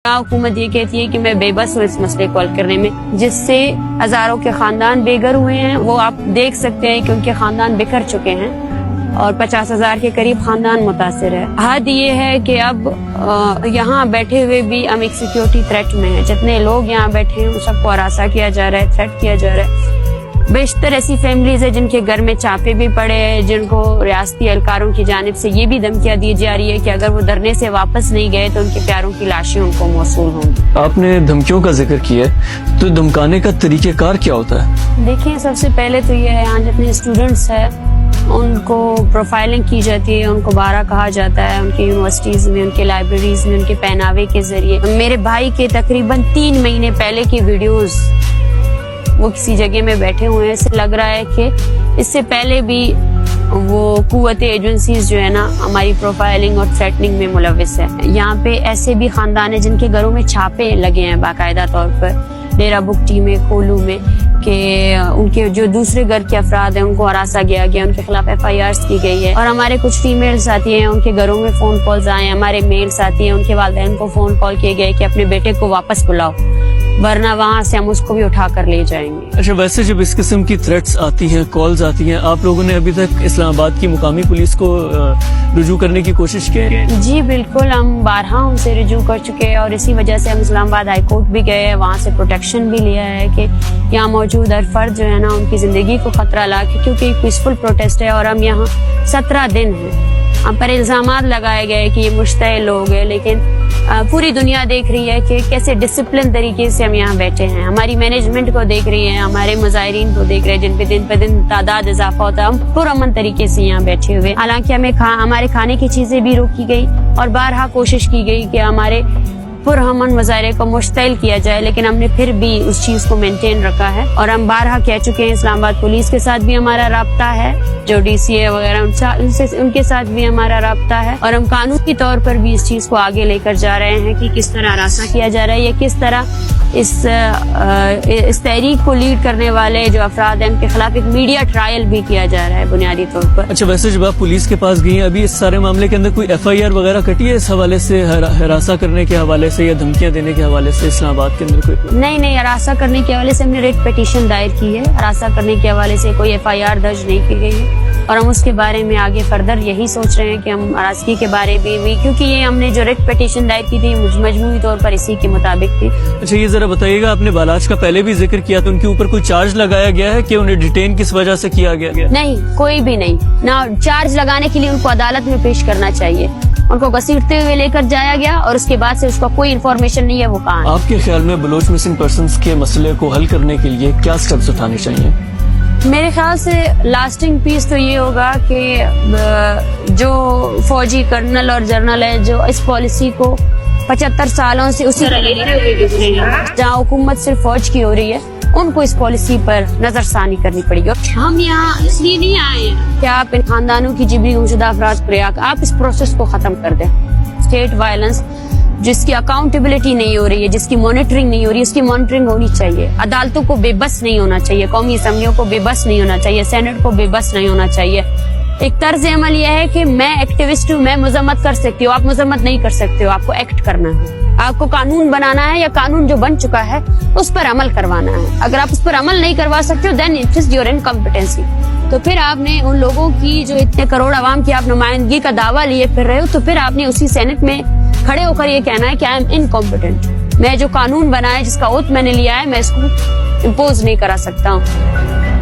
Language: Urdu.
حکومت یہ کہتی ہے کہ میں بے بس ہوں اس مسئلے کو حل کرنے میں، جس سے ہزاروں کے خاندان بے گھر ہوئے ہیں۔ وہ آپ دیکھ سکتے ہیں کہ ان کے خاندان بکھر چکے ہیں اور 50,000 کے قریب خاندان متاثر ہے۔ حد یہ ہے کہ اب یہاں بیٹھے ہوئے بھی ہم ایک سیکیورٹی تھریٹ میں ہیں۔ جتنے لوگ یہاں بیٹھے ہیں ان سب کو ہراساں کیا جا رہا ہے، تھریٹ کیا جا رہا ہے۔ بیشتر ایسی فیملیز ہیں جن کے گھر میں چاپے بھی پڑے ہیں، جن کو ریاستی اہلکاروں کی جانب سے یہ بھی دھمکیاں دی جا رہی ہے کہ اگر وہ دھرنے سے واپس نہیں گئے تو ان کے پیاروں کی لاشیں ان کو موصول ہوں گی۔ آپ نے دھمکیوں کا ذکر کیا ہے، تو دھمکانے کا طریقہ کار کیا ہوتا ہے؟ دیکھیں، سب سے پہلے تو یہ ہے یہاں جتنے اسٹوڈنٹس ہیں ان کو پروفائلنگ کی جاتی ہے، ان کو بارہ کہا جاتا ہے، ان کی یونیورسٹیز میں، ان کے لائبریریز میں، ان کے پہناوے کے ذریعے۔ میرے بھائی کے تقریباً 3 مہینے پہلے کی ویڈیوز وہ کسی جگہ میں بیٹھے ہوئے ہیں، اسے لگ رہا ہے کہ اس سے پہلے بھی وہ قوت ایجنسیز جو ہے نا ہماری پروفائلنگ اور تھریٹننگ میں ملوث ہے۔ یہاں پہ ایسے بھی خاندان ہیں جن کے گھروں میں چھاپے لگے ہیں باقاعدہ طور پر، ڈیرہ بگٹی میں، کولو میں، کہ ان کے جو دوسرے گھر کے افراد ہیں ان کو ہراساں کیا گیا، ان کے خلاف FIRs کی گئی ہے۔ اور ہمارے کچھ فیمیل ساتھی ہیں، ان کے گھروں میں فون کالز آئے ہیں، ہمارے میل ساتھی ہیں، ان کے والدین کو فون کال کیے گئے کہ اپنے بیٹے کو واپس بلاؤ ورنہ وہاں سے ہم اس کو بھی اٹھا کر لے جائیں گے۔ اچھا، ویسے جب اس قسم کی تھریٹس آتی ہیں، کالز آتی ہیں، آپ لوگوں نے ابھی تک اسلام آباد کی مقامی پولیس کو رجوع کرنے کی کوشش کی ہے؟ جی بالکل، ہم بارہا ان سے رجوع کر چکے ہیں اور اسی وجہ سے ہم اسلام آباد ہائی کورٹ بھی گئے ہیں، وہاں سے پروٹیکشن بھی لیا ہے کہ یہاں موجود ہر فرد جو ہے نا ان کی زندگی کو خطرہ لاکھ، کیونکہ ایک پیسفل پروٹیسٹ ہے اور ہم یہاں 17 دن ہیں۔ ہم پر الزامات لگائے گئے کہ یہ مشتعل لوگ ہیں، لیکن پوری دنیا دیکھ رہی ہے کہ کیسے ڈسپلن طریقے سے ہم یہاں بیٹھے ہیں، ہماری مینجمنٹ کو دیکھ رہی ہے، ہمارے مظاہرین کو دیکھ رہے ہیں جن پہ دن دن تعداد اضافہ ہوتا ہے۔ ہم پرامن طریقے سے یہاں بیٹھے ہوئے، حالانکہ ہمارے کھانے کی چیزیں بھی روکی گئی اور بارہا کوشش کی گئی کہ ہمارے پرامن مظاہرے کو مشتعل کیا جائے، لیکن ہم نے پھر بھی اس چیز کو مینٹین رکھا ہے اور ہم بارہا کہہ چکے ہیں۔ اسلام آباد پولیس کے ساتھ بھی ہمارا رابطہ ہے، جو DCA وغیرہ ان کے ساتھ بھی ہمارا رابطہ ہے، اور ہم قانونی طور پر بھی اس چیز کو آگے لے کر جا رہے ہیں کہ کس طرح ہراساں کیا جا رہا ہے یا کس طرح اس تحریک کو لیڈ کرنے والے جو افراد ہیں ان کے خلاف ایک میڈیا ٹرائل بھی کیا جا رہا ہے بنیادی طور پر۔ اچھا، ویسے جب آپ پولیس کے پاس گئی ہیں، ابھی اس سارے معاملے کے اندر کوئی FIR وغیرہ کٹی ہے اس حوالے سے، ہراساں کرنے کے حوالے سے یا دھمکیاں دینے کے حوالے سے اسلام آباد کے اندر کوئی؟ نہیں، ہراساں کرنے کے حوالے سے ہم نے ریٹ پیٹیشن دائر کی ہے، ہراساں کرنے کے حوالے سے کوئی FIR درج نہیں کی گئی ہے اور ہم اس کے بارے میں آگے فردر یہی سوچ رہے ہیں کہ ہم ہراسگی کے بارے میں، کیونکہ یہ ہم نے جو ریٹ پیٹیشن دائر کی تھی مجموعی طور پر اسی کے مطابق تھی۔ اچھا، یہ ذرا بتائیے گا، آپ نے بالاچ کا پہلے بھی ذکر کیا تو ان کے اوپر کوئی چارج لگایا گیا ہے کہ انہیں ڈیٹین کس وجہ سے کیا گیا؟ نہیں، کوئی بھی نہیں، نہ چارج لگانے کے لیے ان کو عدالت میں پیش کرنا چاہیے، ان کو گھسیٹتے ہوئے لے کر جایا گیا اور اس کے بعد سے اس کا کوئی انفارمیشن نہیں ہے وہ کہاں ہے۔ آپ کے خیال میں بلوچ مسنگ پرسنز کے مسئلے کو حل کرنے کے لیے کیا سٹیپس اٹھانے چاہیے؟ میرے خیال سے لاسٹنگ پیس تو یہ ہوگا کہ جو فوجی کرنل اور جنرل ہے جو اس پالیسی کو 75 سالوں سے اسی طرح لیتے ہوئے گزرے ہیں، جہاں حکومت صرف فوج کی ہو رہی ہے، ان کو اس پالیسی پر نظر ثانی کرنی پڑے گی۔ ہم یہاں اس لیے نہیں آئے ہیں کہ آپ ان خاندانوں کی جبری گمشدہ افراد کو رہا، آپ اس پروسیس کو ختم کر دیں۔ اسٹیٹ وائلنس جس کی اکاؤنٹیبلٹی نہیں ہو رہی ہے، جس کی مانیٹرنگ نہیں ہو رہی ہے، اس کی مانیٹرنگ ہونی چاہیے۔ عدالتوں کو بے بس نہیں ہونا چاہیے، قومی اسمبلیوں کو بے بس نہیں ہونا چاہیے، سینٹ کو بے بس نہیں ہونا چاہیے۔ ایک طرز عمل یہ ہے کہ میں ایکٹیوسٹ ہوں، میں مذمت کر سکتی ہوں، آپ مذمت نہیں کر سکتے ہو، آپ کو ایکٹ کرنا ہے، آپ کو قانون بنانا ہے یا قانون جو بن چکا ہے اس پر عمل کروانا ہے۔ اگر آپ اس پر عمل نہیں کروا سکتے ہو دین اٹ از یور انکمپیٹنسی۔ تو پھر آپ نے ان لوگوں کی جو اتنے کروڑ عوام کی آپ نمائندگی کا دعویٰ لیے پھر رہے ہو، تو پھر آپ نے اسی سینٹ میں کھڑے ہو کر یہ کہنا ہے کہ آئی ایم انکمپیٹنٹ، میں جو قانون بنا ہے جس کا اوتھ میں نے لیا ہے میں اس کو امپوز نہیں کرا سکتا ہوں۔